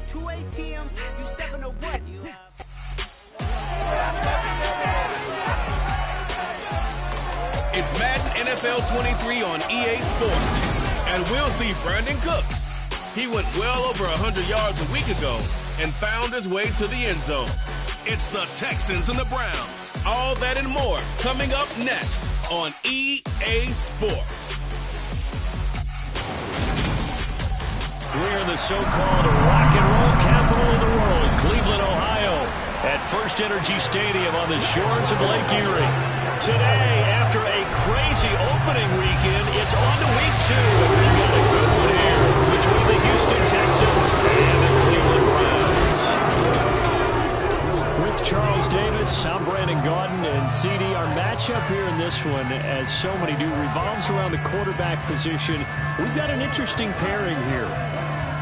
Two ATMs, you stepping to what? It's Madden NFL 23 on EA Sports. And we'll see Brandon Cooks. He went well over 100 yards a week ago and found his way to the end zone. It's the Texans and the Browns. All that and more coming up next on EA Sports. We're in the so-called rock and roll capital of the world, Cleveland, Ohio, at First Energy Stadium on the shores of Lake Erie. Today, after a crazy opening weekend, it's on to week 2. We've got a good one here between the Houston Texans and the Cleveland Browns. With Charles Davis, I'm Brandon Gaudin, and CD, our matchup here in this one, as so many do, revolves around the quarterback position. We've got an interesting pairing here.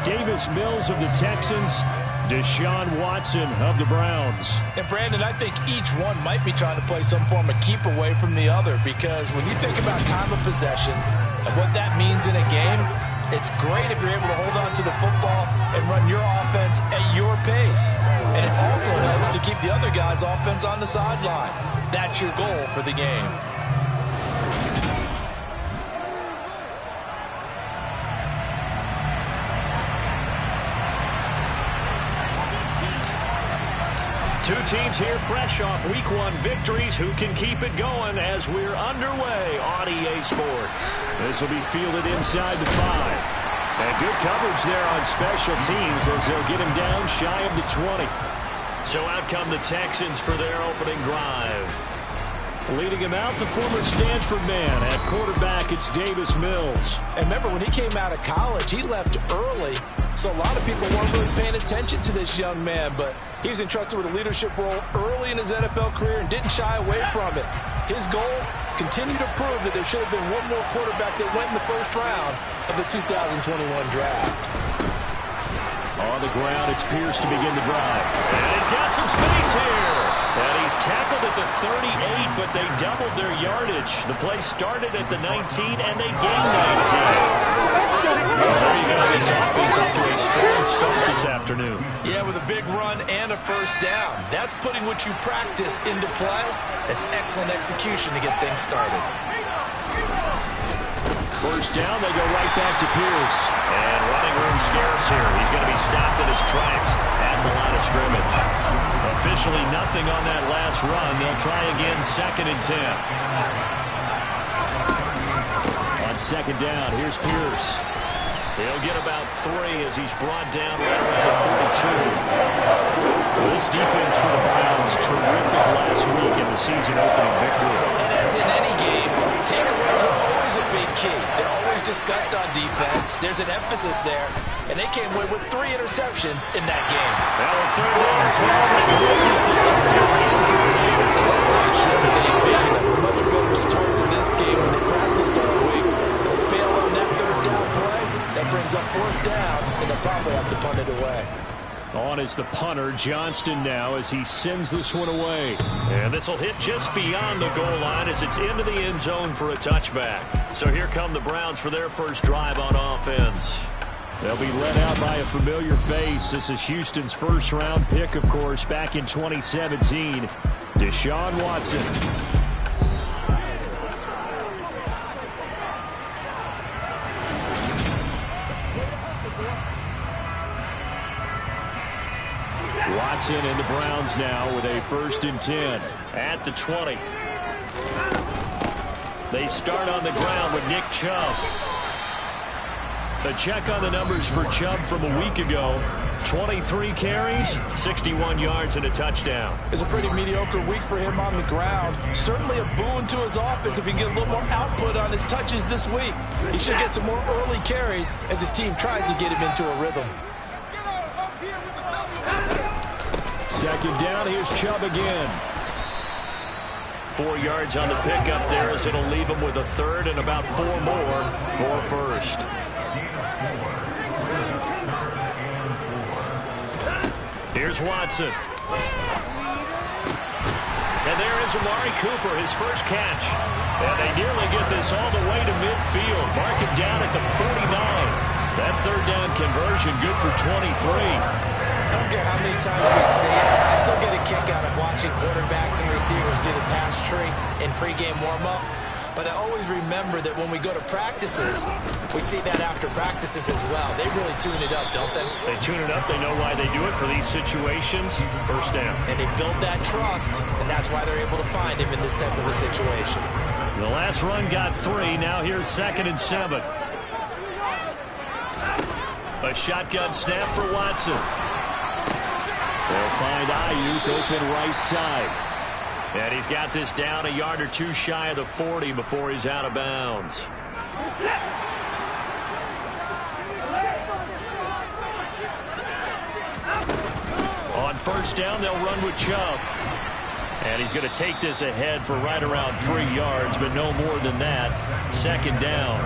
Davis Mills of the Texans, Deshaun Watson of the Browns. And Brandon, I think each one might be trying to play some form of keep away from the other, because when you think about time of possession and what that means in a game, it's great if you're able to hold on to the football and run your offense at your pace. And it also helps to keep the other guy's offense on the sideline. That's your goal for the game. Two teams here fresh off Week 1 victories. Who can keep it going as we're underway on EA Sports? This will be fielded inside the 5. And good coverage there on special teams as they'll get him down shy of the 20. So out come the Texans for their opening drive. Leading him out, the former Stanford man. At quarterback, it's Davis Mills. And remember, when he came out of college, he left early. So a lot of people weren't really paying attention to this young man, but he was entrusted with a leadership role early in his NFL career and didn't shy away from it. His goal, continue to prove that there should have been one more quarterback that went in the first round of the 2021 draft. On the ground, it's Pierce to begin the drive. And he's got some space here. And he's tackled at the 38, but they doubled their yardage. The play started at the 19, and they gained 19. There you go. This offense up to a strong start this afternoon. Yeah, with a big run and a first down. That's putting what you practice into play. That's excellent execution to get things started. First down, they go right back to Pierce. And running room scarce here. He's going to be stopped in his tracks at the line of scrimmage. Officially nothing on that last run. They'll try again, 2nd and 10. On 2nd down, here's Pierce. He'll get about 3 as he's brought down right around the 42. This defense for the Browns, terrific last week in the season opening victory. And as in any game, takeaways are always a big key. They're always discussed on defense. There's an emphasis there. And they came away with 3 interceptions in that game. Now a 3rd down throw, and this is the target. I'm sure that they envisioned a much better start to this game when they practiced all week. They failed on that 3rd down play. That brings up 4th down, and they'll probably have to punt it away. On is the punter, Johnston now, as he sends this one away. And this will hit just beyond the goal line as it's into the end zone for a touchback. So here come the Browns for their first drive on offense. They'll be led out by a familiar face. This is Houston's first-round pick, of course, back in 2017, Deshaun Watson. Watson and the Browns now with a 1st and 10 at the 20. They start on the ground with Nick Chubb. A check on the numbers for Chubb from a week ago. 23 carries, 61 yards, and a touchdown. It's a pretty mediocre week for him on the ground. Certainly a boon to his offense if he can get a little more output on his touches this week. He should get some more early carries as his team tries to get him into a rhythm. 2nd down, here's Chubb again. 4 yards on the pickup there as it'll leave him with a 3rd and about 4 more for 1st. Here's Watson. And there is Amari Cooper, his first catch. And they nearly get this all the way to midfield. Mark it down at the 49. That third down conversion good for 23. I don't care how many times we see it. I still get a kick out of watching quarterbacks and receivers do the pass tree in pregame warm-up. But I always remember that when we go to practices, we see that after practices as well. They really tune it up, don't they? They tune it up. They know why they do it for these situations. First down. And they build that trust, and that's why they're able to find him in this type of a situation. The last run got 3. Now here's 2nd and 7. A shotgun snap for Watson. They'll find Ayuk open right side. And he's got this down a yard or two shy of the 40 before he's out of bounds. On first down, they'll run with Chubb. And he's going to take this ahead for right around 3 yards, but no more than that. 2nd down.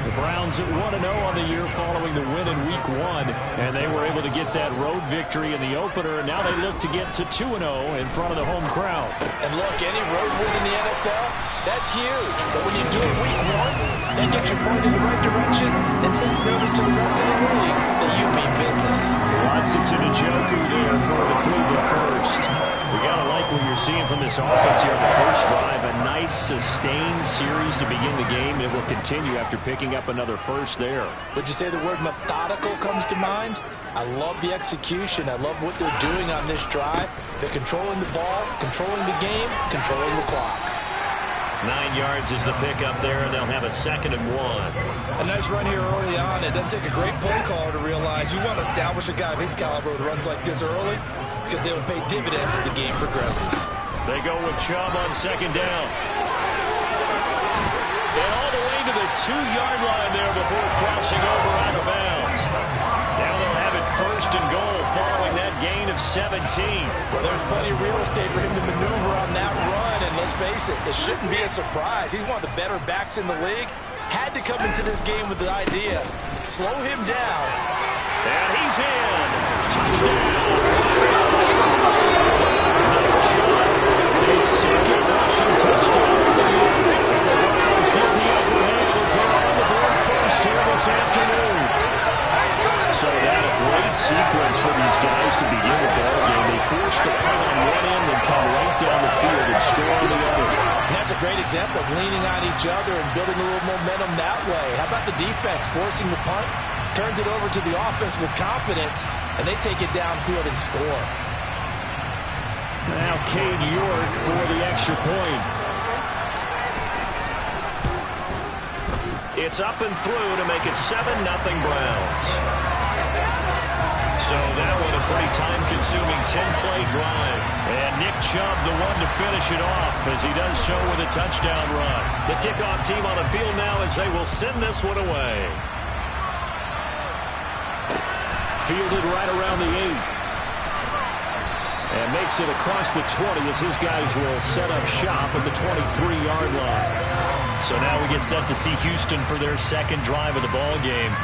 The Browns at 1-0 on the year following the win in Week 1, and they were able to get that road victory in the opener, and now they look to get to 2-0 in front of the home crowd. And look, any road win in the NFL, that's huge. But when you do it Week 1, then get your point in the right direction, and sends notice to the rest of the league that you mean business. Watson to Njoku there for the Cleveland first. We got to like what you're seeing from this offense here on the first drive. A nice, sustained series to begin the game. It will continue after picking up another first there. Would you say the word methodical comes to mind? I love the execution. I love what they're doing on this drive. They're controlling the ball, controlling the game, controlling the clock. 9 yards is the pickup there, and they'll have a 2nd and 1. A nice run here early on. It doesn't take a great play caller to realize you want to establish a guy of his caliber with runs like this early, because they will pay dividends as the game progresses. They go with Chubb on 2nd down. And all the way to the 2-yard line there before crossing over out of bounds. Now they'll have it 1st and goal following that gain of 17. Well, there's plenty of real estate for him to maneuver on that run, and let's face it, it shouldn't be a surprise. He's one of the better backs in the league. Had to come into this game with the idea, slow him down. And he's in. Touchdown. A second rushing touchdown of the year. The Browns get the upper hand as they're on the board first here this afternoon. So that a great sequence for these guys to begin the ball game. They force the punt on one end and come right down the field and score on the other. And that's a great example of leaning on each other and building a little momentum that way. How about the defense forcing the punt? Turns it over to the offense with confidence, and they take it downfield and score. Now Cade York for the extra point. It's up and through to make it 7-0 Browns. So that one a pretty time-consuming 10-play drive. And Nick Chubb the one to finish it off as he does so with a touchdown run. The kickoff team on the field now as they will send this one away. Fielded right around the 8. And makes it across the 20 as his guys will set up shop at the 23-yard line. So now we get set to see Houston for their 2nd drive of the ball game.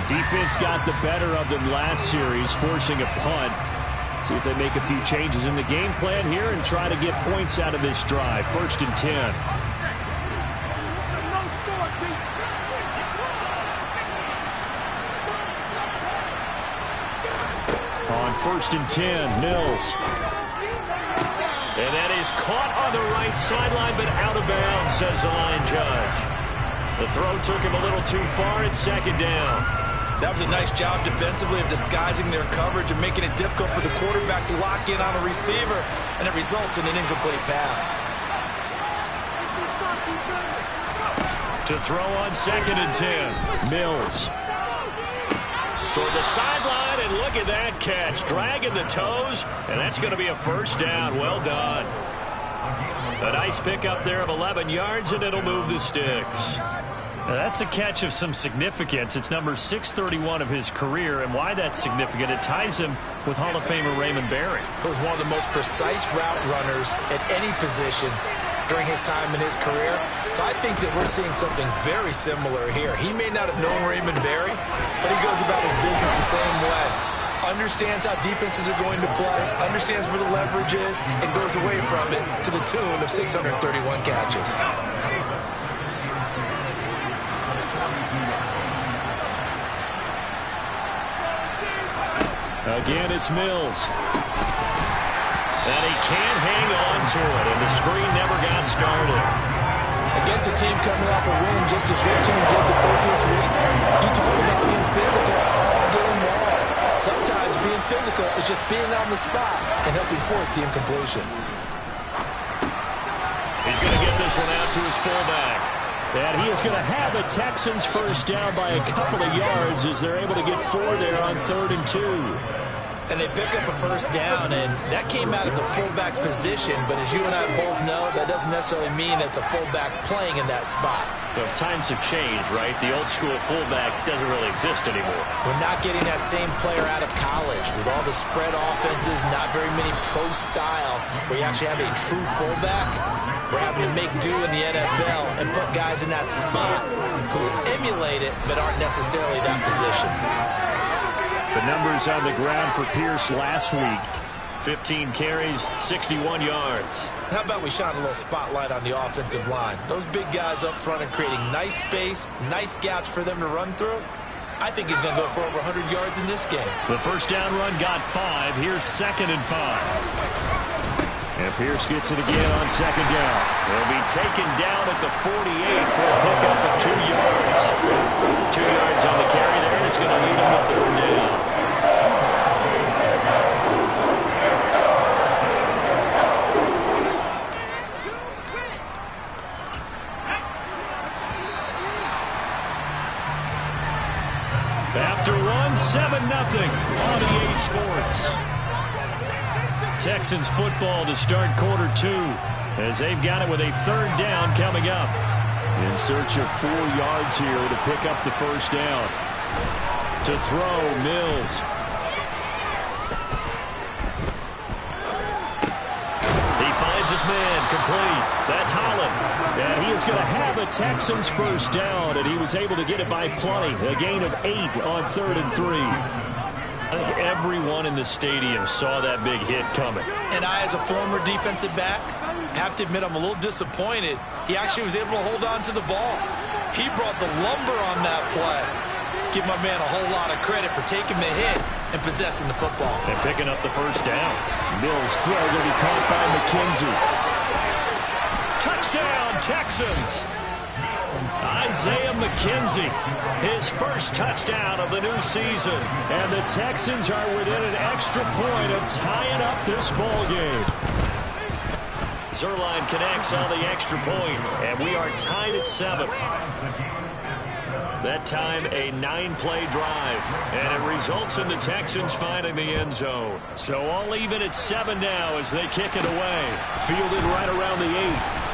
Defense got the better of them last series, forcing a punt. See if they make a few changes in the game plan here and try to get points out of this drive. 1st and 10. On 1st and 10, Mills. And that is caught on the right sideline, but out of bounds, says the line judge. The throw took him a little too far. It's 2nd down. That was a nice job defensively of disguising their coverage and making it difficult for the quarterback to lock in on a receiver, and it results in an incomplete pass. To throw on 2nd and 10, Mills. Toward the sideline, and look at that catch. Dragging the toes, and that's going to be a 1st down. Well done. A nice pickup there of 11 yards, and it'll move the sticks. Now that's a catch of some significance. It's number 631 of his career, and why that's significant, it ties him with Hall of Famer Raymond Berry. He was one of the most precise route runners at any position during his time in his career. So I think that we're seeing something very similar here. He may not have known Raymond Berry, but he goes about his business the same way. Understands how defenses are going to play, understands where the leverage is, and goes away from it to the tune of 631 catches. Again, it's Mills. And he can't hang on to it, and the screen never got started. Against a team coming off a win just as your team did the previous week, you talk about being physical all game long. Sometimes being physical is just being on the spot and helping force the incompletion. He's going to get this one out to his fullback. And he is going to have the Texans first down by a couple of yards as they're able to get 4 there on 3rd and 2. And they pick up a first down, and that came out of the fullback position. But as you and I both know, that doesn't necessarily mean it's a fullback playing in that spot. Well, times have changed, right? The old school fullback doesn't really exist anymore. We're not getting that same player out of college with all the spread offenses, not very many pro style, where you actually have a true fullback. We're having to make do in the NFL and put guys in that spot who emulate it but aren't necessarily that position. The numbers on the ground for Pierce last week. 15 carries, 61 yards. How about we shine a little spotlight on the offensive line? Those big guys up front are creating nice space, nice gaps for them to run through. I think he's going to go for over 100 yards in this game. The first down run got 5. Here's 2nd and 5. And Pierce gets it again on 2nd down. He'll be taken down at the 48 for a pickup of 2 yards. 2 yards on the carry there, and it's going to lead him to 3rd down. After one, 7-0 on EA Sports. Texans football to start quarter 2 as they've got it with a 3rd down coming up. In search of 4 yards here to pick up the first down. To throw, Mills. He finds his man, complete. That's Holland. And he is going to have a Texans first down, and he was able to get it by plenty. A gain of 8 on 3rd and 3. I think everyone in the stadium saw that big hit coming. And I, as a former defensive back, have to admit I'm a little disappointed. He actually was able to hold on to the ball. He brought the lumber on that play. Give my man a whole lot of credit for taking the hit and possessing the football. And picking up the first down. Mills throw going to be caught by McKenzie. Touchdown, Texans! Isaiah McKenzie, his first touchdown of the new season. And the Texans are within an extra point of tying up this ball game. Zuerlein connects on the extra point, and we are tied at 7. That time, a 9-play drive, and it results in the Texans finding the end zone. So all even at 7 now as they kick it away. Fielded right around the 8.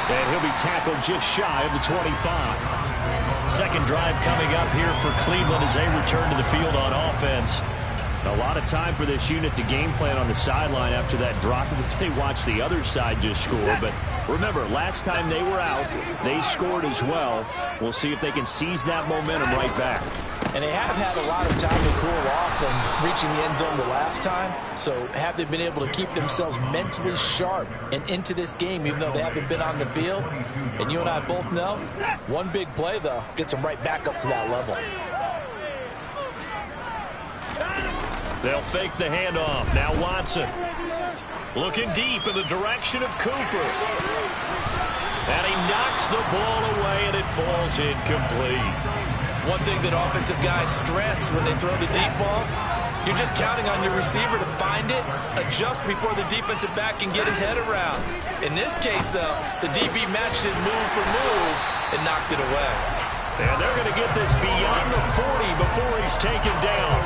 And he'll be tackled just shy of the 25. Second drive coming up here for Cleveland as they return to the field on offense. A lot of time for this unit to game plan on the sideline after that drop as they watch the other side just score. But remember, last time they were out, they scored as well. We'll see if they can seize that momentum right back. And they have had a lot of time to cool off from reaching the end zone the last time. So have they been able to keep themselves mentally sharp and into this game even though they haven't been on the field? And you and I both know, one big play, though, gets them right back up to that level. They'll fake the handoff. Now Watson. Looking deep in the direction of Cooper. And he knocks the ball away, and it falls incomplete. One thing that offensive guys stress when they throw the deep ball, you're just counting on your receiver to find it, adjust before the defensive back can get his head around. In this case, though, the DB matched his move for move and knocked it away. And they're going to get this beyond the 40 before he's taken down.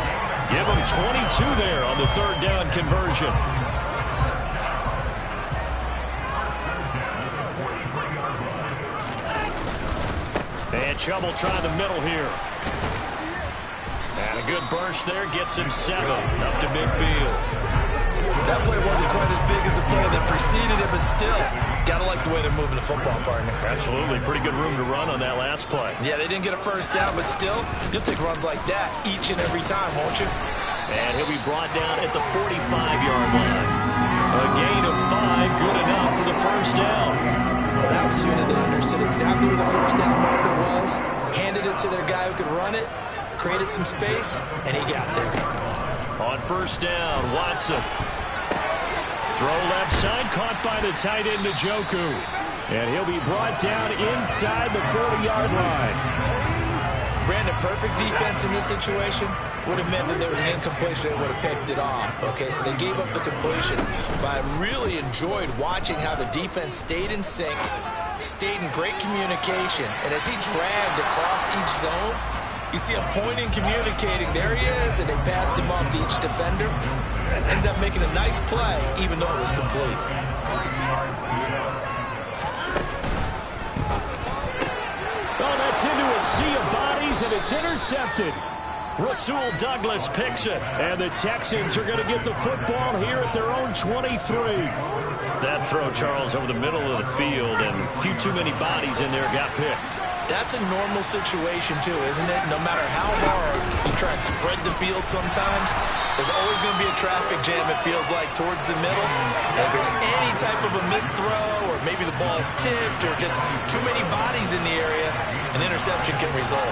Give him 22 there on the third down conversion. And Chubb trying the middle here. And a good burst there gets him 7 up to midfield. That play wasn't quite as big as the play that preceded it, but still, gotta like the way they're moving the football, partner. Absolutely. Pretty good room to run on that last play. Yeah, they didn't get a first down, but still, you'll take runs like that each and every time, won't you? And he'll be brought down at the 45-yard line. A gain of 5, good enough for the first down. Well, that was a unit that understood exactly where the first down marker was, handed it to their guy who could run it, created some space, and he got there. On first down, Watson. Throw left side, caught by the tight end, Njoku. And he'll be brought down inside the 40-yard line. Brandon, perfect defense in this situation would have meant that there was an incompletion. They would have picked it off. Okay, so they gave up the completion. But I really enjoyed watching how the defense stayed in sync, stayed in great communication. And as he dragged across each zone, you see him pointing, communicating. There he is, and they passed him off to each defender. Ended up making a nice play, even though it was complete. Oh, that's into a sea of bodies, and it's intercepted. Rasul Douglas picks it, and the Texans are going to get the football here at their own 23. That throw, Charles, over the middle of the field, and a few too many bodies in there got picked. That's a normal situation, too, isn't it? No matter how hard you try and spread the field sometimes, there's always going to be a traffic jam, it feels like, towards the middle. And if there's any type of a missed throw, or maybe the ball's tipped, or just too many bodies in the area, an interception can result.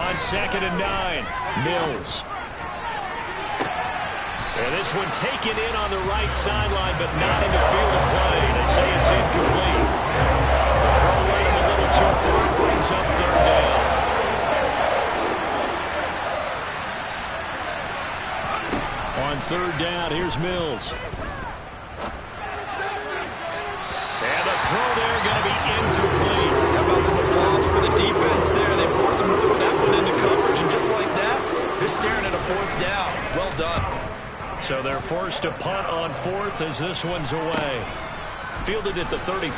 On 2nd and 9, Mills. And this one taken in on the right sideline, but not in the field of play. They say it's incomplete. The throw right a little too far, brings up 3rd down. On 3rd down, here's Mills. And the throw there going to be incomplete. How about some applause for the defense there? They forced him to throw that one into coverage, and just like that, they're staring at a 4th down. Well done. So they're forced to punt on 4th as this one's away. Fielded at the 33.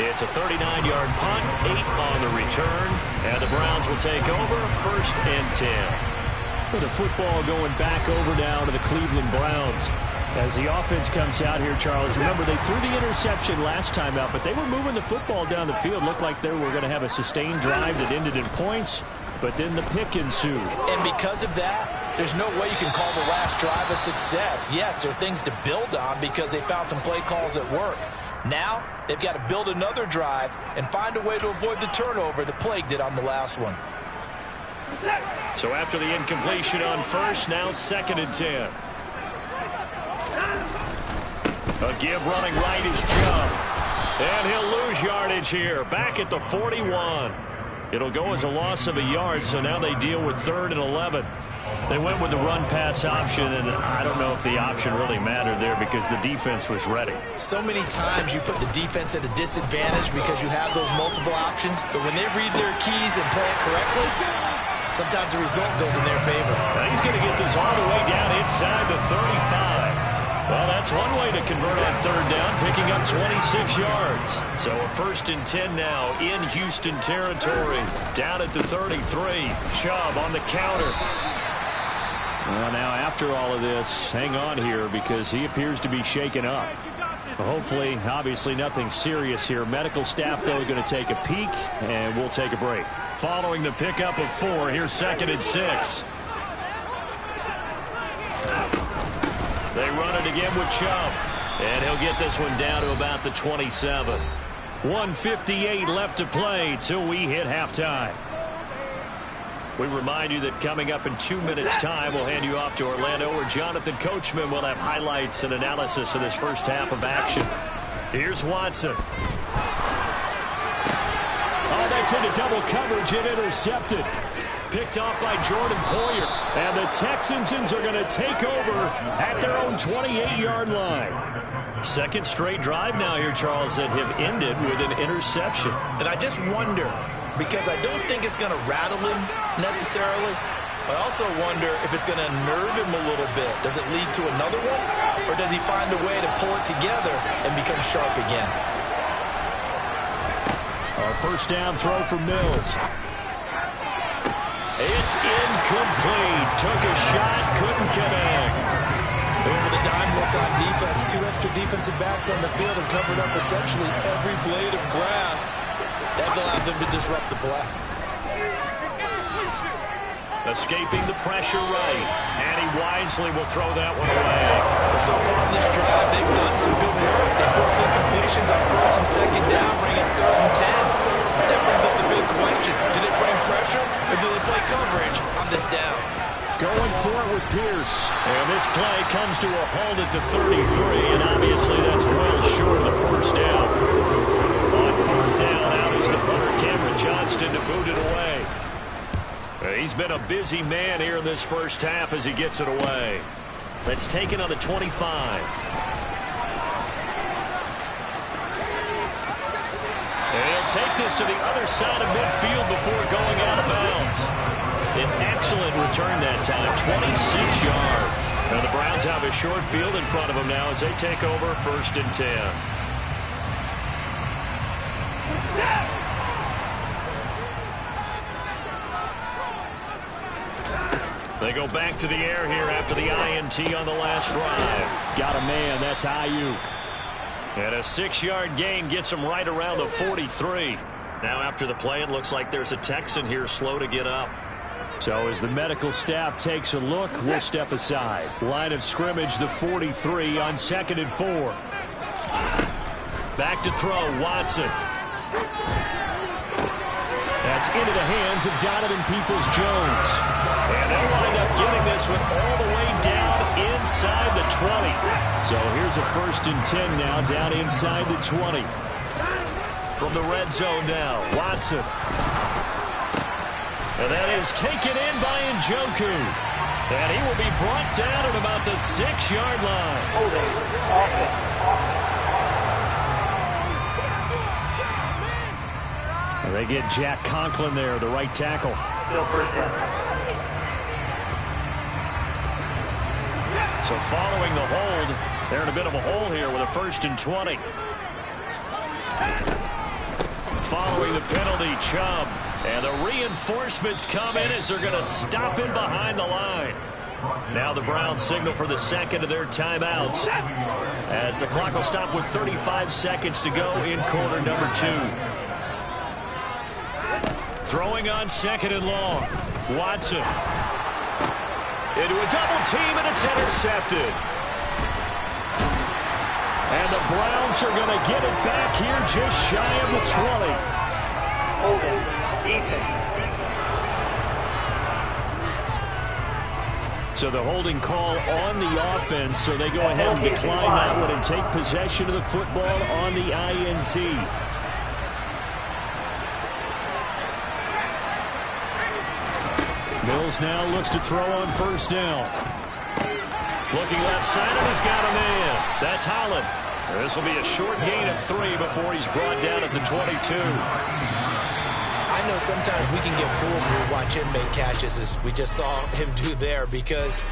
It's a 39-yard punt, 8 on the return, and the Browns will take over 1st and 10. With the football going back over now to the Cleveland Browns. As the offense comes out here, Charles, remember they threw the interception last time out, but they were moving the football down the field. Looked like they were going to have a sustained drive that ended in points, but then the pick ensued. And because of that, there's no way you can call the last drive a success. Yes, there are things to build on because they found some play calls that work. Now, they've got to build another drive and find a way to avoid the turnover that plagued it on the last one. So after the incompletion on 1st, now 2nd and 10. A give running right is Chubb. And he'll lose yardage here. Back at the 41. It'll go as a loss of a yard, so now they deal with 3rd and 11. They went with the run-pass option, and I don't know if the option really mattered there because the defense was ready. So many times you put the defense at a disadvantage because you have those multiple options, but when they read their keys and play it correctly, sometimes the result goes in their favor. Now he's going to get this all the way down inside the 35. Well, that's one way to convert on 3rd down, picking up 26 yards. So a 1st and 10 now in Houston territory. Down at the 33. Chubb on the counter. Well, now after all of this, hang on here because he appears to be shaken up. Hopefully, obviously nothing serious here. Medical staff, though, going to take a peek, and we'll take a break. Following the pickup of 4, here's 2nd and 6. They run it again with Chubb. And he'll get this one down to about the 27. 1:58 left to play till we hit halftime. We remind you that coming up in 2 minutes' time, we'll hand you off to Orlando, where Jonathan Coachman will have highlights and analysis of this first half of action. Here's Watson. Oh, that's into double coverage and intercepted. Picked off by Jordan Poyer. And the Texans are going to take over at their own 28-yard line. Second straight drive now here, Charles, that have ended with an interception. And I just wonder, because I don't think it's going to rattle him necessarily, but I also wonder if it's going to unnerve him a little bit. Does it lead to another one? Or does he find a way to pull it together and become sharp again? Our first down throw for Mills. It's incomplete. Took a shot, couldn't connect. Over the dime look on defense. 2 extra defensive backs on the field and covered up essentially every blade of grass. That allowed them to disrupt the play. Escaping the pressure right. And he wisely will throw that one away. Well, so far on this drive, they've done some good work. They force incompletions on 1st and 2nd down, bring it 3rd and 10. That brings up the big the question. Do they bring pressure or do they play coverage on this down? Going for it with Pierce. And this play comes to a halt at the 33, and obviously that's well short of the first down. On fourth down, out is the punter, Cameron Johnston, to boot it away. He's been a busy man here in this first half as he gets it away. Let's take it on the 25. And he'll take this to the other side of midfield before going out of bounds. An excellent return that time, 26 yards. Now the Browns have a short field in front of them now as they take over 1st and 10. They go back to the air here after the INT on the last drive. Got a man, that's Ayuk. And a 6-yard gain gets him right around the 43. Now after the play, it looks like there's a Texan here slow to get up. So as the medical staff takes a look, we'll step aside. Line of scrimmage, the 43 on 2nd and 4. Back to throw, Watson. That's into the hands of Donovan Peoples-Jones. And they'll wind up getting this one all the way down inside the 20. So here's a 1st and 10 now, down inside the 20. From the red zone now, Watson. And that is taken in by Njoku. And he will be brought down at about the 6-yard line. And they get Jack Conklin there, the right tackle. So following the hold, they're in a bit of a hole here with a 1st and 20. Following the penalty, Chubb. And the reinforcements come in as they're going to stop him behind the line. Now the Browns signal for the second of their timeouts as the clock will stop with 35 seconds to go in quarter number 2. Throwing on 2nd and long. Watson. Into a double team, and it's intercepted. And the Browns are going to get it back here just shy of the 20. So the holding call on the offense, so they go ahead and decline that one and take possession of the football on the INT. Mills now looks to throw on 1st down. Looking left side, and he's got a man. That's Holland. This will be a short gain of 3 before he's brought down at the 22. I know sometimes we can get fooled when we watch him make catches, as we just saw him do there, because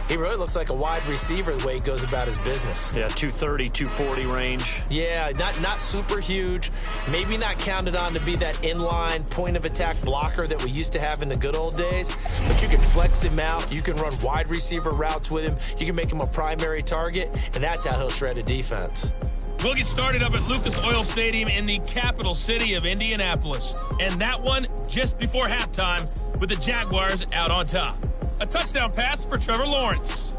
he really looks like a wide receiver the way he goes about his business. Yeah, 230, 240 range. Yeah, not super huge. Maybe not counted on to be that inline point-of-attack blocker that we used to have in the good old days. But you can flex him out. You can run wide receiver routes with him. You can make him a primary target, and that's how he'll shred a defense. We'll get started up at Lucas Oil Stadium in the capital city of Indianapolis. And that one just before halftime with the Jaguars out on top. A touchdown pass for Trevor Lawrence.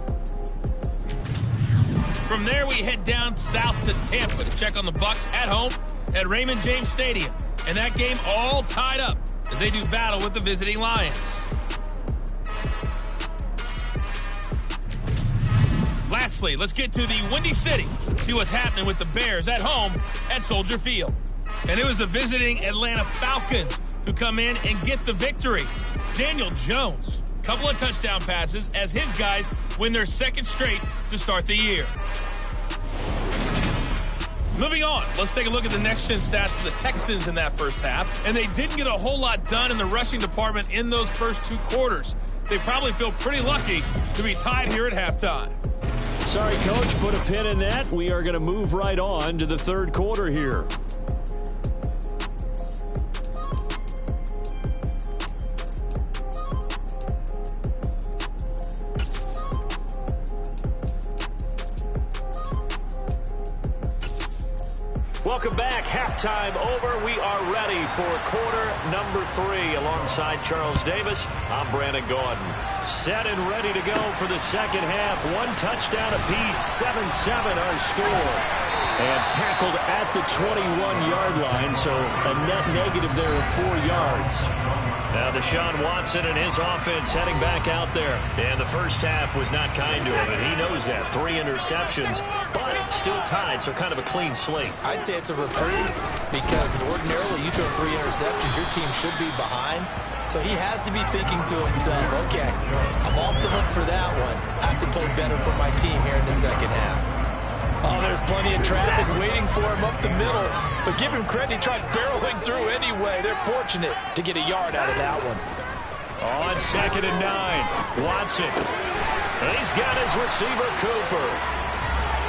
From there, we head down south to Tampa to check on the Bucs at home at Raymond James Stadium. And that game all tied up as they do battle with the visiting Lions. Lastly, let's get to the Windy City. See what's happening with the Bears at home at Soldier Field. And it was the visiting Atlanta Falcons who come in and get the victory. Daniel Jones, couple of touchdown passes as his guys win their 2nd straight to start the year. Moving on, let's take a look at the next-gen stats for the Texans in that first half. And they didn't get a whole lot done in the rushing department in those first 2 quarters. They probably feel pretty lucky to be tied here at halftime. Sorry, Coach, put a pin in that. We are going to move right on to the 3rd quarter here. Welcome back. Halftime over. We are ready for quarter number 3. Alongside Charles Davis, I'm Brandon Gaudin. Set and ready to go for the second half. 1 touchdown apiece, 7-7 our score. And tackled at the 21-yard line, so a net negative there of 4 yards. Now Deshaun Watson and his offense heading back out there. And the first half was not kind to him, and he knows that. 3 interceptions, but still tied, so kind of a clean slate. I'd say it's a reprieve because ordinarily you throw 3 interceptions, your team should be behind. So he has to be thinking to himself, okay, I'm off the hook for that one. I have to play better for my team here in the second half. Oh, there's plenty of traffic waiting for him up the middle. But give him credit, he tried barreling through anyway. They're fortunate to get a yard out of that one. On 2nd and 9, Watson. He's got his receiver, Cooper.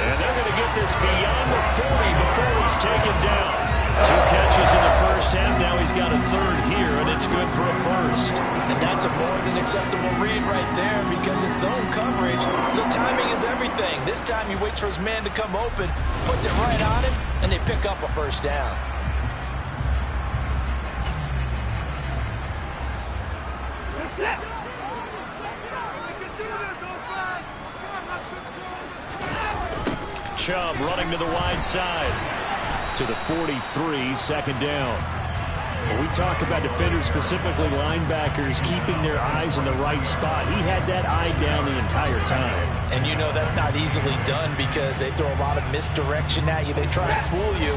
And they're going to get this beyond the 40 before he's taken down. 2 catches in the first half. Now he's got a 3rd here, and it's good for a 1st. And that's a more than acceptable read right there because it's zone coverage. So timing is everything. This time he waits for his man to come open, puts it right on him, and they pick up a 1st down. Chubb running to the wide side. To the 43, 2nd down. When we talk about defenders, specifically linebackers, keeping their eyes in the right spot. He had that eye down the entire time. And you know that's not easily done because they throw a lot of misdirection at you. They try to fool you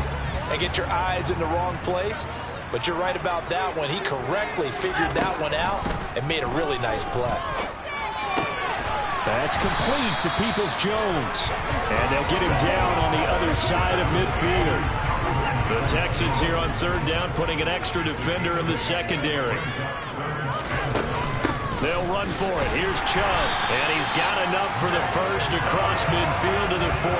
and get your eyes in the wrong place. But you're right about that one. He correctly figured that one out and made a really nice play. That's complete to Peoples-Jones. And they'll get him down on the other side of midfield. The Texans here on 3rd down, putting an extra defender in the secondary. They'll run for it. Here's Chubb. And he's got enough for the 1st across midfield to the 48.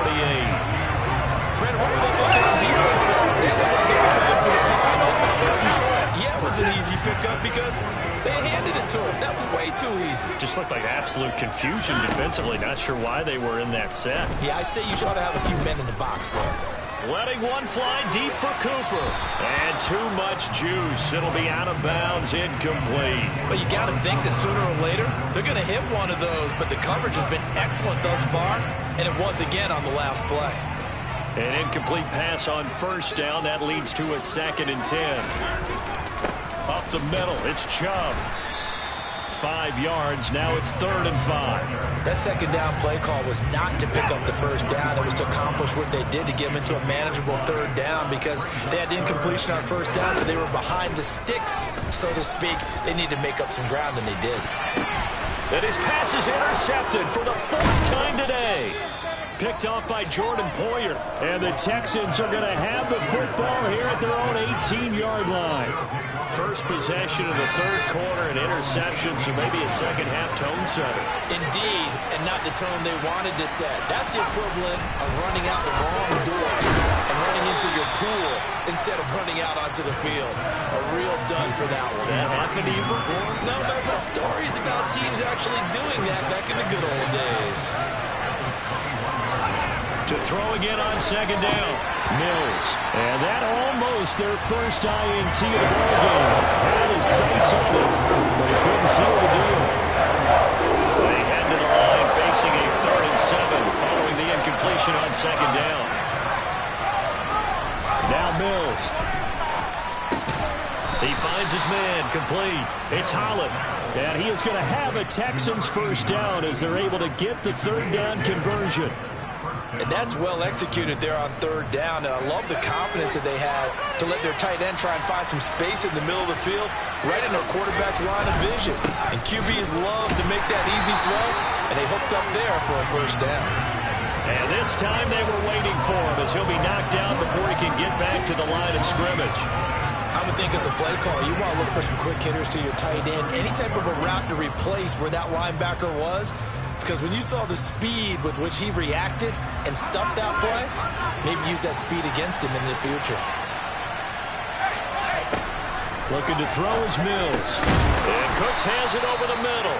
Brandon, what were they thinking on defense there? They looked like they were playing for the pass. That was 3rd and short. Yeah, it was an easy pickup because they handed it to him. That was way too easy. Just looked like absolute confusion defensively. Not sure why they were in that set. Yeah, I'd say you should have a few men in the box there. Letting one fly deep for Cooper. And too much juice. It'll be out of bounds, incomplete. But you got to think that sooner or later, they're going to hit one of those. But the coverage has been excellent thus far, and it was again on the last play. An incomplete pass on 1st down. That leads to a 2nd and 10. Up the middle, it's Chubb. 5 yards, now it's 3rd and 5. That 2nd down play call was not to pick up the 1st down. It was to accomplish what they did to get them into a manageable 3rd down because they had incompletion on 1st down, so they were behind the sticks, so to speak. They needed to make up some ground, and they did. And his pass is intercepted for the 4th time today. Picked off by Jordan Poyer. And the Texans are going to have the football here at their own 18-yard line. First possession of the 3rd quarter, an interception, so maybe a second-half tone setter. Indeed, and not the tone they wanted to set. That's the equivalent of running out the wrong door and running into your pool instead of running out onto the field. A real dud for that one. Has that happened to you before? No, there have been stories about teams actually doing that back in the good old days. To throw again on 2nd down. Mills. And that almost their first INT of the ballgame. Had his sights on it, but he couldn't seal the deal. They head to the line facing a 3rd and 7 following the incompletion on 2nd down. Now Mills. He finds his man, complete. It's Holland. And he is going to have a Texans 1st down as they're able to get the 3rd down conversion. And that's well executed there on 3rd down. And I love the confidence that they had to let their tight end try and find some space in the middle of the field, right in their quarterback's line of vision. And QBs love to make that easy throw, and they hooked up there for a 1st down. And this time they were waiting for him as he'll be knocked down before he can get back to the line of scrimmage. I would think as a play call, you want to look for some quick hitters to your tight end. Any type of a route to replace where that linebacker was. Because when you saw the speed with which he reacted and stuffed that play, maybe use that speed against him in the future. Looking to throw is Mills. And Cooks has it over the middle.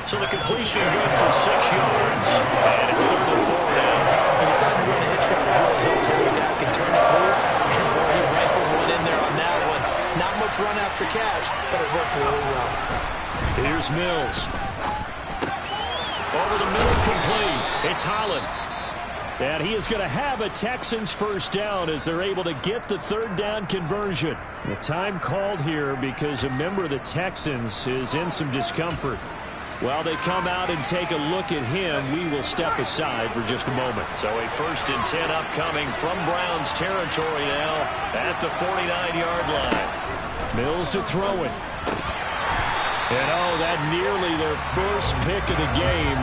So the completion good for 6 yards. And it's 3rd and 4 now. He decided to run a hitch route. It really helped have a guy can turn it loose. And boy, he rifled one in there on that one. Not much run after catch, but it worked really well. Here's Mills. Over the middle, complete. It's Holland. And he is going to have a Texans first down as they're able to get the third down conversion. The time called here because a member of the Texans is in some discomfort. While they come out and take a look at him, we will step aside for just a moment. So a 1st and 10 upcoming from Browns territory now at the 49-yard line. Mills to throw it. And that nearly their first pick of the game,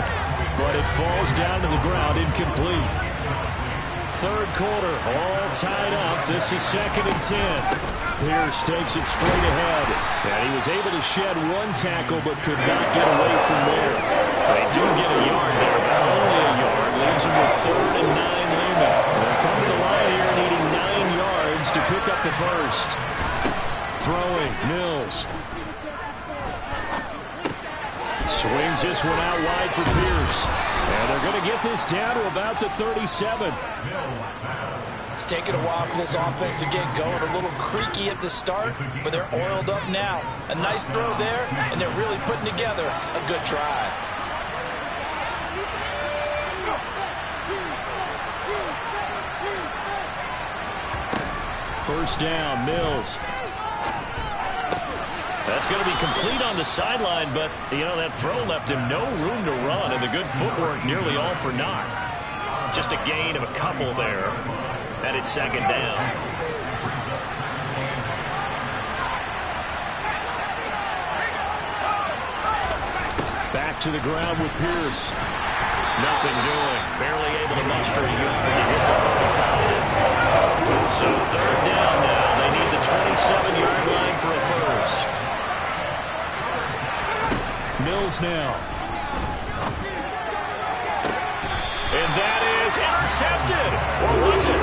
but it falls down to the ground incomplete. Third quarter, all tied up. This is 2nd and 10. Pierce takes it straight ahead. And he was able to shed one tackle, but could not get away from there. They do get a yard there, but only a yard. Leaves him with 3rd and 9 Lehman. They'll come to the line here needing 9 yards to pick up the first. Throwing, Mills. Swings this one out wide for Pierce. And they're going to get this down to about the 37. It's taken a while for this offense to get going. A little creaky at the start, but they're oiled up now. A nice throw there, and they're really putting together a good drive. First down, Mills. That's going to be complete on the sideline, but, that throw left him no room to run, and the good footwork nearly all for naught. Just a gain of a couple there, and it's 2nd down. Back to the ground with Pierce. Nothing doing. Barely able to muster a yard to hit the 35. So 3rd down now. They need the 27-yard line for a first. Mills now. And that is intercepted. Or was it?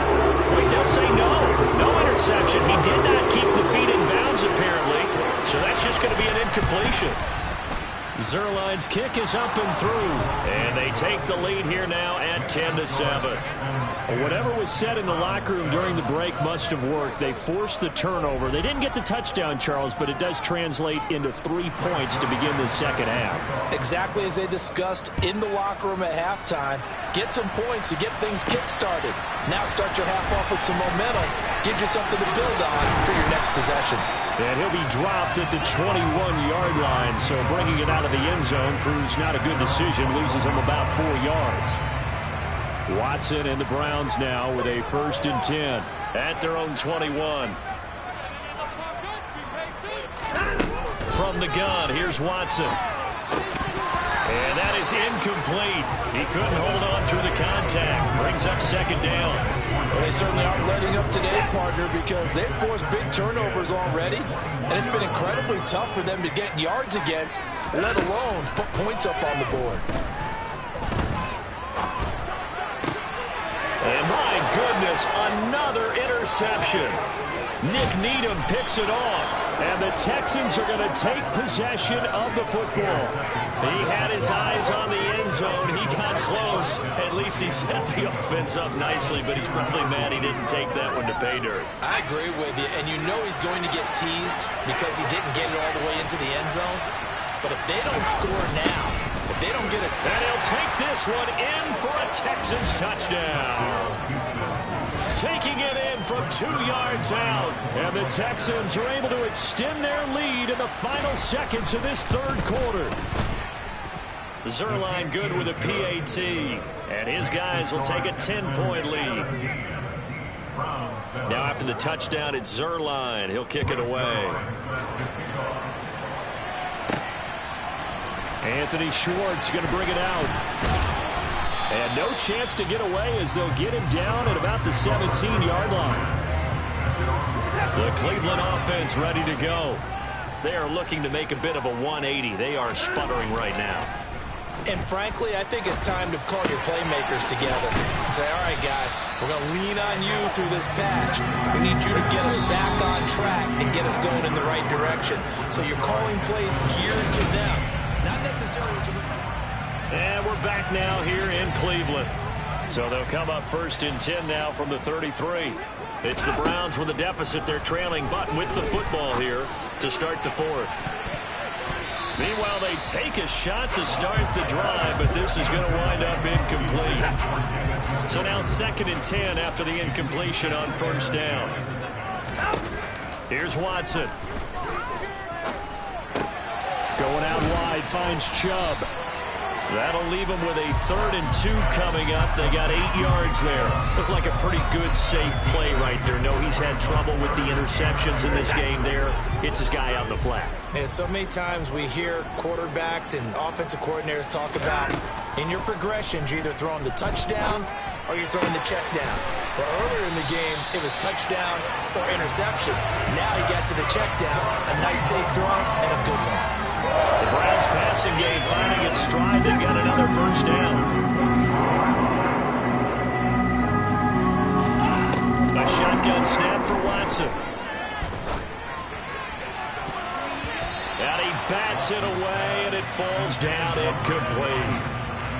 Wait, they'll say no. No interception. He did not keep the feet in bounds, apparently. So that's just going to be an incompletion. Zuerlein's kick is up and through. And they take the lead here now at 10-7. Whatever was said in the locker room during the break must have worked. They forced the turnover. They didn't get the touchdown, Charles, but it does translate into 3 points to begin the second half. Exactly as they discussed in the locker room at halftime. Get some points to get things kick-started. Now start your half off with some momentum. Gives you something to build on for your next possession. And he'll be dropped at the 21-yard line, so bringing it out of the end zone proves not a good decision. Loses him about 4 yards. Watson and the Browns now with a 1st and 10 at their own 21. From the gun, here's Watson. And that is incomplete. He couldn't hold on through the contact. Brings up 2nd down. Well, they certainly aren't letting up today, partner, because they've forced big turnovers already, and it's been incredibly tough for them to get yards against, let alone put points up on the board. And my goodness, another interception. Nick Needham picks it off, and the Texans are going to take possession of the football. He had his eyes on the end zone. He got close. At least he set the offense up nicely, but he's probably mad he didn't take that one to pay dirt. I agree with you, and you know he's going to get teased because he didn't get it all the way into the end zone. But if they don't score now, if they don't get it... And he'll take this one in for a Texans touchdown. Taking it in from 2 yards out. And the Texans are able to extend their lead in the final seconds of this 3rd quarter. Zuerlein good with a PAT. And his guys will take a 10-point lead. Now after the touchdown, it's Zuerlein. He'll kick it away. Anthony Schwartz going to bring it out. And no chance to get away as they'll get him down at about the 17-yard line. The Cleveland offense ready to go. They are looking to make a bit of a 180. They are sputtering right now. And frankly, I think it's time to call your playmakers together and say, all right, guys, we're going to lean on you through this patch. We need you to get us back on track and get us going in the right direction. So you're calling plays geared to them, not necessarily what you're looking for. And we're back now here in Cleveland. So they'll come up 1st and 10 now from the 33. It's the Browns with a deficit. They're trailing, but with the football here to start the 4th. Meanwhile, they take a shot to start the drive, but this is going to wind up incomplete. So now 2nd and 10 after the incompletion on 1st down. Here's Watson. Going out wide, finds Chubb. That'll leave them with a 3rd and 2 coming up. They got 8 yards there. Looked like a pretty good, safe play right there. No, he's had trouble with the interceptions in this game there. Hits his guy out in the flat. Yeah, so many times we hear quarterbacks and offensive coordinators talk about in your progressions, you're either throwing the touchdown or you're throwing the check down. But earlier in the game, it was touchdown or interception. Now he got to the check down, a nice safe throw, and a good one. The Browns passing game finding its stride. They've got another 1st down. A shotgun snap for Watson. And he bats it away, and it falls down incomplete.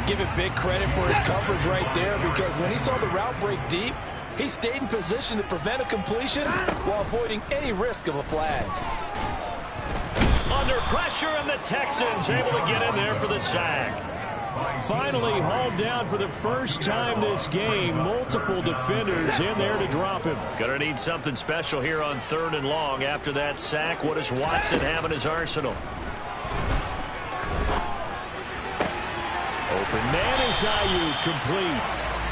Give it big credit for his coverage right there, because when he saw the route break deep, he stayed in position to prevent a completion while avoiding any risk of a flag. Under pressure, and the Texans able to get in there for the sack. Finally hauled down for the first time this game. Multiple defenders in there to drop him. Gonna need something special here on 3rd and long after that sack. What does Watson have in his arsenal? Open man is Ayuk, complete.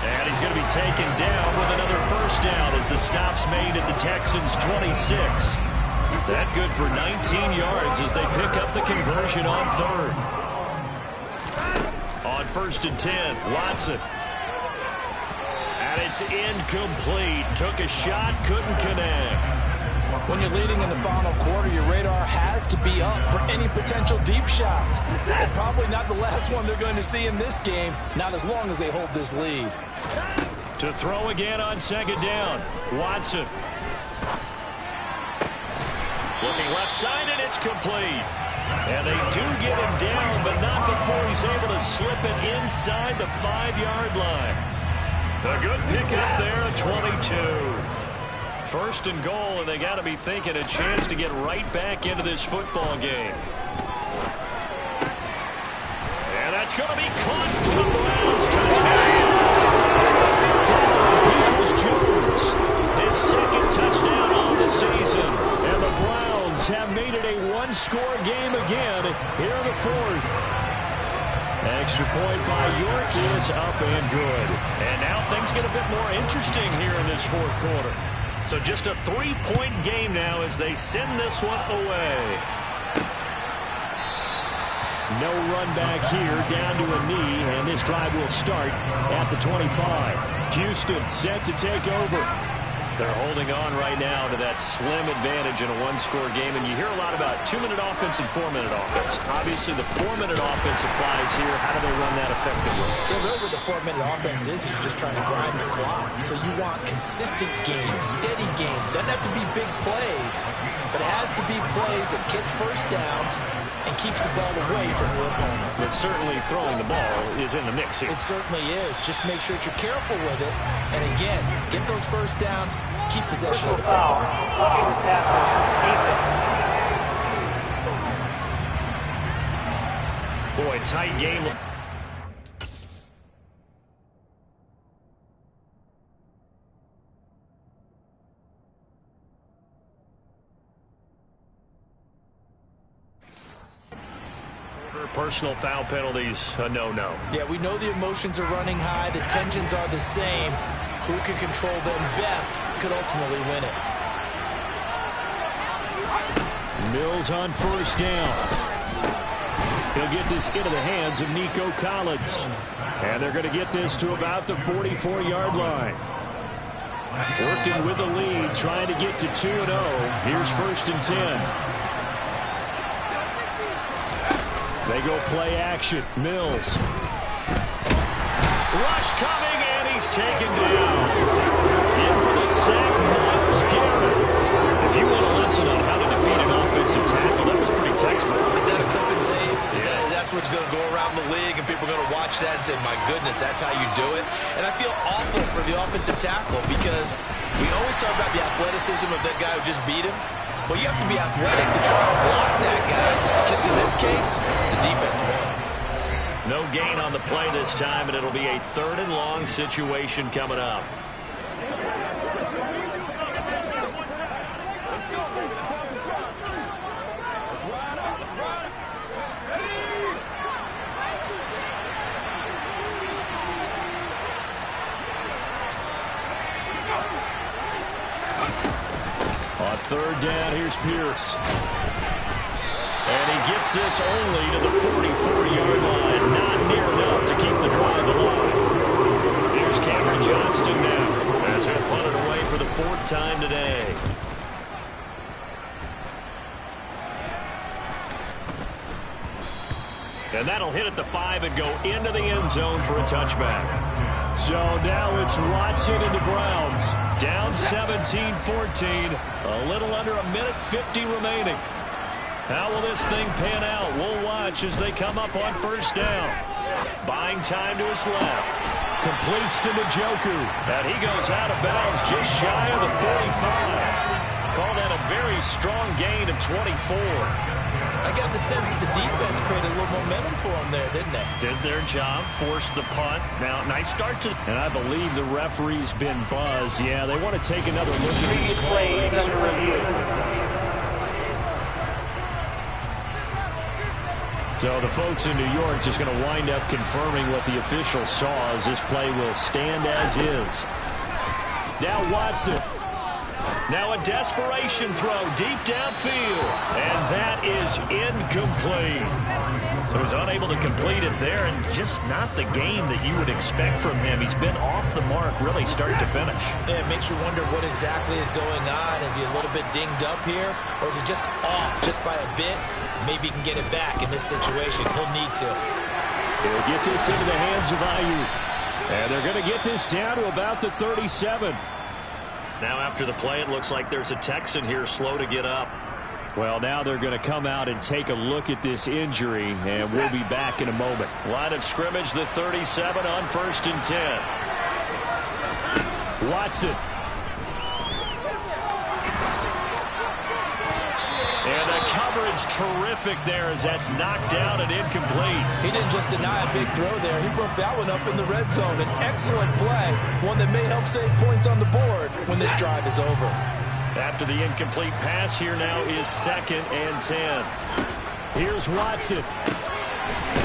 And he's going to be taken down with another 1st down as the stop's made at the Texans' 26. That good for 19 yards as they pick up the conversion on 3rd. On 1st and 10, Watson. And it's incomplete. Took a shot, couldn't connect. When you're leading in the final quarter, your radar has to be up for any potential deep shots. And probably not the last one they're going to see in this game, not as long as they hold this lead. To throw again on 2nd down, Watson. Looking left side, and it's complete. And they do get him down, but not before he's able to slip it inside the 5-yard line. A good pickup there at 22. 1st and goal, and they got to be thinking a chance to get right back into this football game. And that's going to be caught for the Browns. Touchdown. Peoples-Jones, his 2nd touchdown on the season. And the Browns have made it a 1-score game again here in the 4th. Extra point by York is up and good. And now things get a bit more interesting here in this 4th quarter. So just a 3-point game now as they send this one away. No run back here, down to a knee, and this drive will start at the 25. Houston set to take over. They're holding on right now to that slim advantage in a 1-score game, and you hear a lot about 2-minute offense and 4-minute offense. Obviously, the 4-minute offense applies here. How do they run that effectively? Yeah, really what the 4-minute offense is just trying to grind the clock. So you want consistent gains, steady gains. Doesn't have to be big plays, but it has to be plays that gets 1st downs and keeps the ball away from your opponent. But certainly throwing the ball is in the mix here. It certainly is. Just make sure that you're careful with it. And again, get those 1st downs, keep possession of the football. Boy, tight game. Personal foul penalties, a no-no. Yeah, we know the emotions are running high. The tensions are the same. Who can control them best could ultimately win it. Mills on 1st down. He'll get this into the hands of Nico Collins. And they're going to get this to about the 44-yard line. Working with the lead, trying to get to 2-0. Here's 1st and 10. They go play action. Mills. Rush coming, and he's taken down. In for the sack, Myles Garrett. If you want a lesson on how to defeat an offensive tackle, that was pretty textbook. Is that a clip and save? That's what's going to go around the league, and people are going to watch that and say, my goodness, that's how you do it. And I feel awful for the offensive tackle because we always talk about the athleticism of that guy who just beat him. Well, you have to be athletic to try and block that guy. Just in this case, the defense won. No gain on the play this time, and it'll be a 3rd and long situation coming up. On 3rd down, here's Pierce. And he gets this only to the 40-yard line. Not near enough to keep the drive alive. Here's Cameron Johnston now as they're punted away for the 4th time today. And that'll hit at the 5 and go into the end zone for a touchback. So now it's Watson and the Browns. Down 17-14. A little under a minute 50 remaining. How will this thing pan out? We'll watch as they come up on 1st down. Buying time to his left. Completes to Njoku. And he goes out of bounds just shy of the 45. Call that a very strong gain of 24. I got the sense that the defense created a little momentum for them there, didn't they? Did their job, forced the punt. Now, nice start to... And I believe the referee's been buzzed. Yeah, they want to take another look at these plays. So the folks in New York just going to wind up confirming what the official saw as this play will stand as is. Now Watson. Now a desperation throw deep downfield. And that is incomplete. So he's unable to complete it there, and just not the game that you would expect from him. He's been off the mark really start to finish. Yeah, it makes you wonder what exactly is going on. Is he a little bit dinged up here, or is he just off just by a bit? Maybe he can get it back in this situation. He'll need to. They'll get this into the hands of Ayuk. And they're going to get this down to about the 37. Now after the play, it looks like there's a Texan here slow to get up. Well, now they're going to come out and take a look at this injury, and we'll be back in a moment. Line of scrimmage, the 37 on 1st and 10. Watson. And the coverage terrific there as that's knocked down and incomplete. He didn't just deny a big throw there. He broke that one up in the red zone. An excellent play, one that may help save points on the board when this drive is over. After the incomplete pass, here now is 2nd and 10. Here's Watson.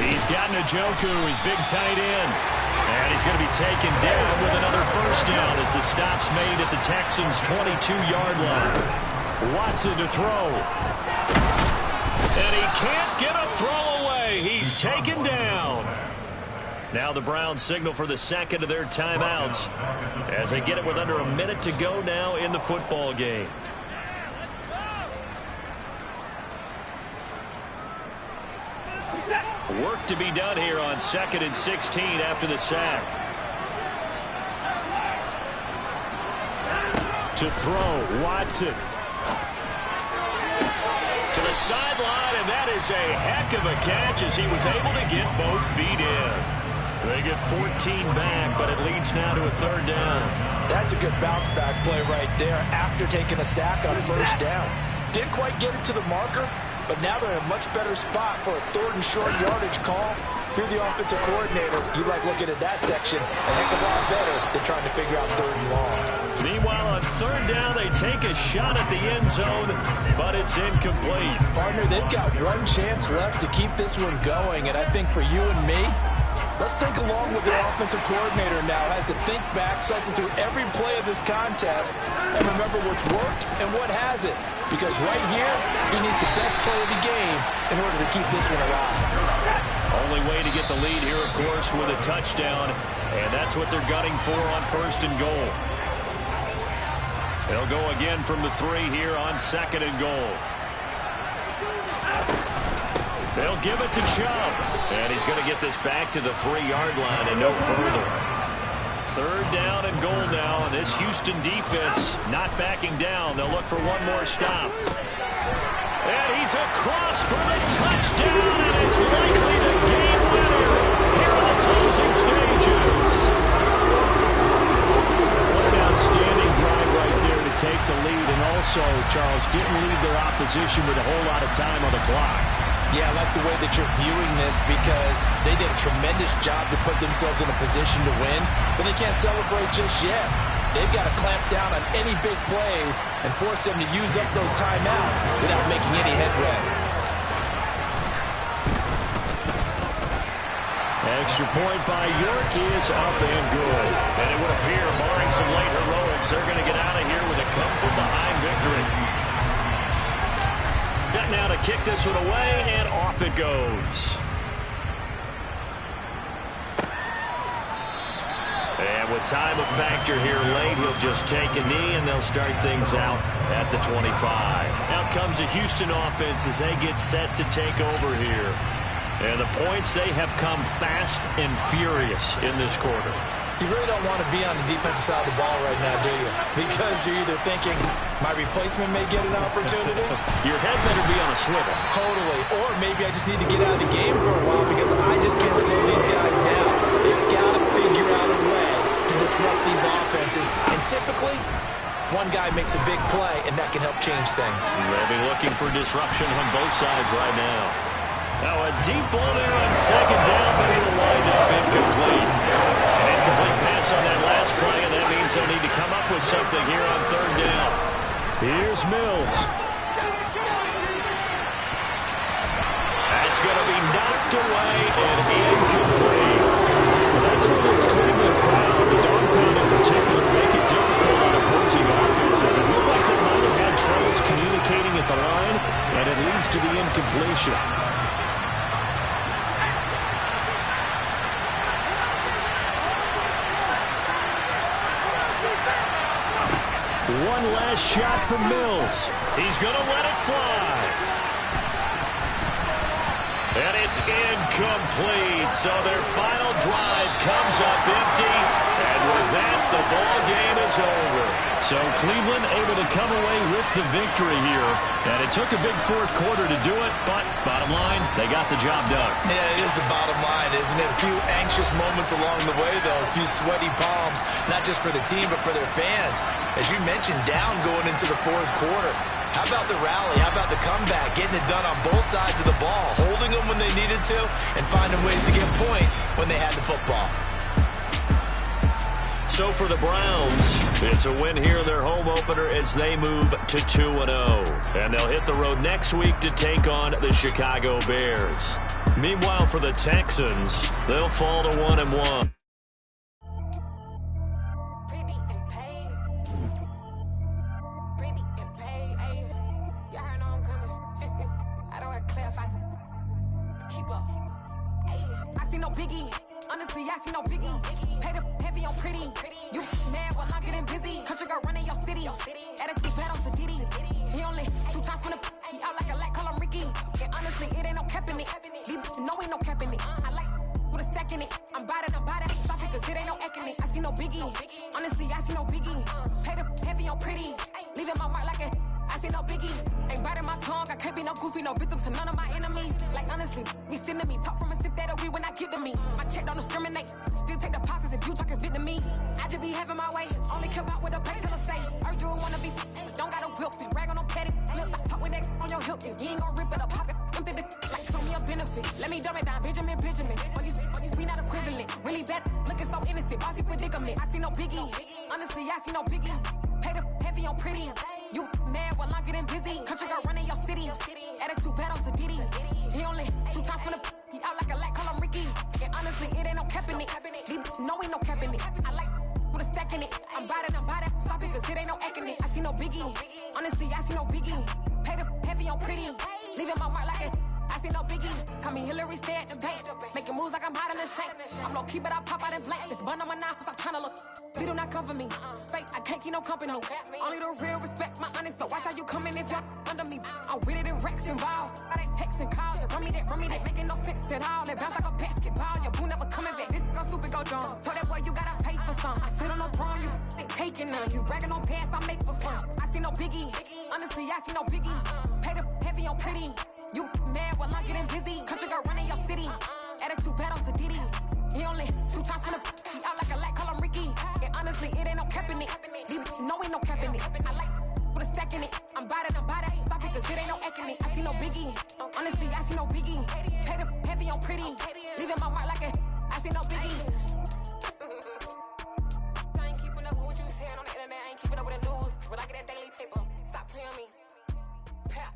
He's got Njoku, his big tight end. And he's going to be taken down with another 1st down as the stop's made at the Texans' 22-yard line. Watson to throw. And he can't get a throw away. He's taken down. Now the Browns signal for the 2nd of their timeouts as they get it with under a minute to go now in the football game. Work to be done here on 2nd and 16 after the sack. To throw, Watson. To the sideline, and that is a heck of a catch as he was able to get both feet in. They get 14 back, but it leads now to a 3rd down. That's a good bounce back play right there after taking a sack on 1st down. Didn't quite get it to the marker, but now they're in a much better spot for a 3rd and short yardage call. If you're the offensive coordinator, you like looking at that section a heck of a lot better than trying to figure out 3rd and long. Meanwhile, on 3rd down, they take a shot at the end zone, but it's incomplete. Partner, they've got one chance left to keep this one going, and I think for you and me, let's think along with their offensive coordinator now. Has to think back, cycle through every play of this contest, and remember what's worked and what hasn't. Because right here, he needs the best play of the game in order to keep this one alive. Only way to get the lead here, of course, with a touchdown, and that's what they're gunning for on 1st and goal. They'll go again from the 3 here on 2nd and goal. They'll give it to Chubb. And he's going to get this back to the 3-yard line and no further. 3rd down and goal now. And this Houston defense not backing down. They'll look for one more stop. And he's across for the touchdown. And it's likely the game winner here in the closing stages. What an outstanding drive right there to take the lead. And also, Charles, didn't leave their position with a whole lot of time on the clock. Yeah, I like the way that you're viewing this because they did a tremendous job to put themselves in a position to win, but they can't celebrate just yet. They've got to clamp down on any big plays and force them to use up those timeouts without making any headway. Extra point by York is up and good. And it would appear, barring some late heroics, they're going to get out of here with a come-from-behind victory. Set now to kick this one away, and off it goes. And with time a factor here late, he'll just take a knee, and they'll start things out at the 25. Out comes the Houston offense as they get set to take over here. And the points, they have come fast and furious in this quarter. You really don't want to be on the defensive side of the ball right now, do you? Because you're either thinking, my replacement may get an opportunity. Your head better be on a swivel. Totally. Or maybe I just need to get out of the game for a while because I just can't slow these guys down. They've got to figure out a way to disrupt these offenses. And typically, one guy makes a big play, and that can help change things. They'll be looking for disruption on both sides right now. Now a deep ball there on second down, but it'll wind up incomplete. An incomplete pass on that last play, and that means they'll need to come up with something here on third down. Here's Mills. That's going to be knocked away and incomplete. That's what this Cleveland crowd, the dog pound in particular, make it difficult on opposing offenses. It looked like they might have had troubles communicating at the line, and it leads to the incompletion. One last shot from Mills. He's going to let it fly. And it's incomplete. So their final drive comes up empty. And with that, the ball game is over. So Cleveland able to come away with the victory here. And it took a big fourth quarter to do it, but bottom line, they got the job done. Yeah, it is the bottom line, isn't it? A few anxious moments along the way, though. A few sweaty palms, not just for the team, but for their fans. As you mentioned, down going into the fourth quarter. How about the rally? How about the comeback? Getting it done on both sides of the ball, holding them when they needed to, and finding ways to get points when they had the football. So for the Browns, it's a win here in their home opener as they move to 2-0. And they'll hit the road next week to take on the Chicago Bears. Meanwhile, for the Texans, they'll fall to 1-1. Shit ain't no acting, I see no biggie. Honestly, I see no biggie. Pay the heavy on pretty. Leaving my mark like a, I see no biggie. I ain't keeping up with what you saying on the internet. I ain't keeping up with the news. But I get that daily paper. Stop playing me. Pap.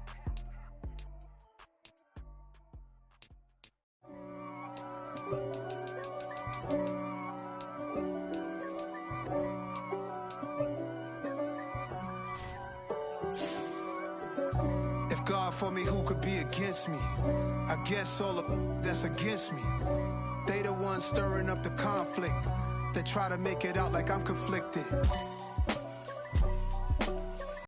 If God for me, who could be against me? I guess all the that's against me. They the ones stirring up the conflict. They try to make it out like I'm conflicted.